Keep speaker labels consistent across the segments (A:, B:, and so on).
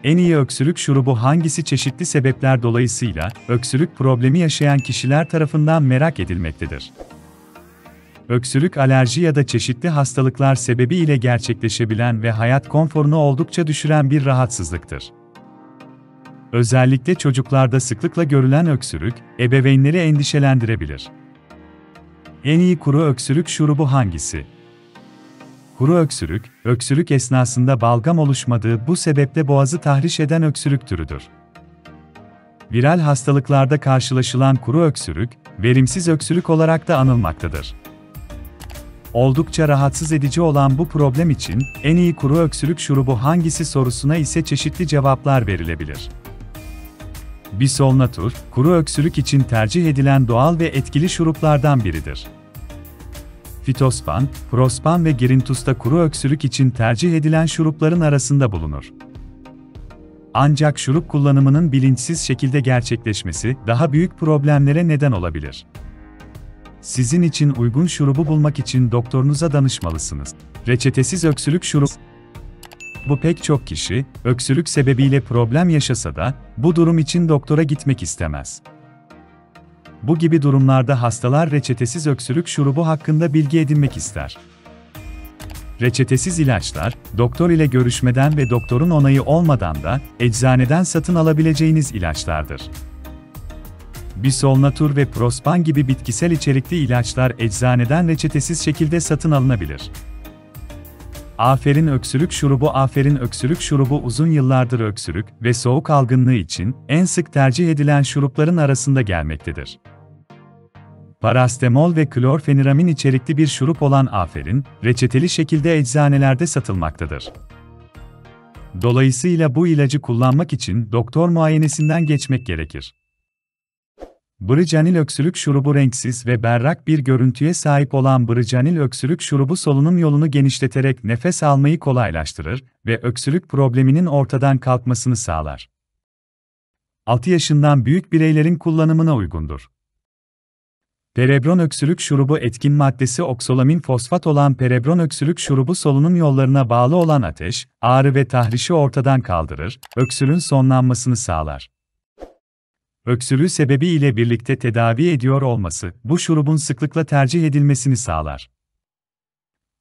A: en iyi öksürük şurubu hangisi çeşitli sebepler dolayısıyla öksürük problemi yaşayan kişiler tarafından merak edilmektedir. Öksürük alerji ya da çeşitli hastalıklar sebebiyle gerçekleşebilen ve hayat konforunu oldukça düşüren bir rahatsızlıktır. Özellikle çocuklarda sıklıkla görülen öksürük, ebeveynleri endişelendirebilir. En iyi kuru öksürük şurubu hangisi? Kuru öksürük, öksürük esnasında balgam oluşmadığı bu sebeple boğazı tahriş eden öksürük türüdür. Viral hastalıklarda karşılaşılan kuru öksürük, verimsiz öksürük olarak da anılmaktadır. Oldukça rahatsız edici olan bu problem için, en iyi kuru öksürük şurubu hangisi sorusuna ise çeşitli cevaplar verilebilir. Bisolnatur, kuru öksürük için tercih edilen doğal ve etkili şuruplardan biridir. Fitospan, Prospan ve Girintus da kuru öksürük için tercih edilen şurupların arasında bulunur. Ancak şurup kullanımının bilinçsiz şekilde gerçekleşmesi daha büyük problemlere neden olabilir. Sizin için uygun şurubu bulmak için doktorunuza danışmalısınız. Reçetesiz öksürük şurubu. Bu pek çok kişi, öksürük sebebiyle problem yaşasa da, bu durum için doktora gitmek istemez. Bu gibi durumlarda hastalar reçetesiz öksürük şurubu hakkında bilgi edinmek ister. Reçetesiz ilaçlar, doktor ile görüşmeden ve doktorun onayı olmadan da, eczaneden satın alabileceğiniz ilaçlardır. Bisolnatur ve Prospan gibi bitkisel içerikli ilaçlar eczaneden reçetesiz şekilde satın alınabilir. Aferin öksürük şurubu. Aferin öksürük şurubu uzun yıllardır öksürük ve soğuk algınlığı için en sık tercih edilen şurupların arasında gelmektedir. Parastemol ve klorfeniramin içerikli bir şurup olan Aferin, reçeteli şekilde eczanelerde satılmaktadır. Dolayısıyla bu ilacı kullanmak için doktor muayenesinden geçmek gerekir. Bricanil öksürük şurubu renksiz ve berrak bir görüntüye sahip olan Bricanil öksürük şurubu solunum yolunu genişleterek nefes almayı kolaylaştırır ve öksürük probleminin ortadan kalkmasını sağlar. 6 yaşından büyük bireylerin kullanımına uygundur. Perebron öksürük şurubu etkin maddesi oksalamin fosfat olan perebron öksürük şurubu solunum yollarına bağlı olan ateş, ağrı ve tahrişi ortadan kaldırır, öksürüğün sonlanmasını sağlar. Öksürüğü sebebiyle birlikte tedavi ediyor olması, bu şurubun sıklıkla tercih edilmesini sağlar.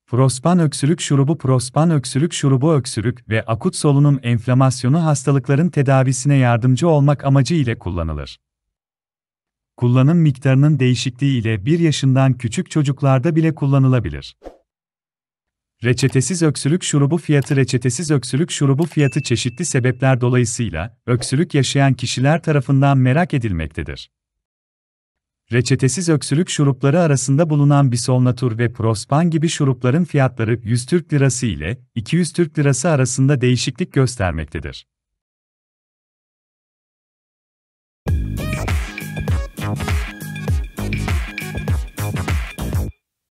A: Prospan öksürük şurubu. Prospan öksürük şurubu öksürük ve akut solunum enflamasyonu hastalıkların tedavisine yardımcı olmak amacı ile kullanılır. Kullanım miktarının değişikliği ile 1 yaşından küçük çocuklarda bile kullanılabilir. Reçetesiz öksürük şurubu fiyatı. Reçetesiz öksürük şurubu fiyatı çeşitli sebepler dolayısıyla öksürük yaşayan kişiler tarafından merak edilmektedir. Reçetesiz öksürük şurupları arasında bulunan Bisolnatur ve Prospan gibi şurupların fiyatları 100 Türk Lirası ile 200 Türk Lirası arasında değişiklik göstermektedir.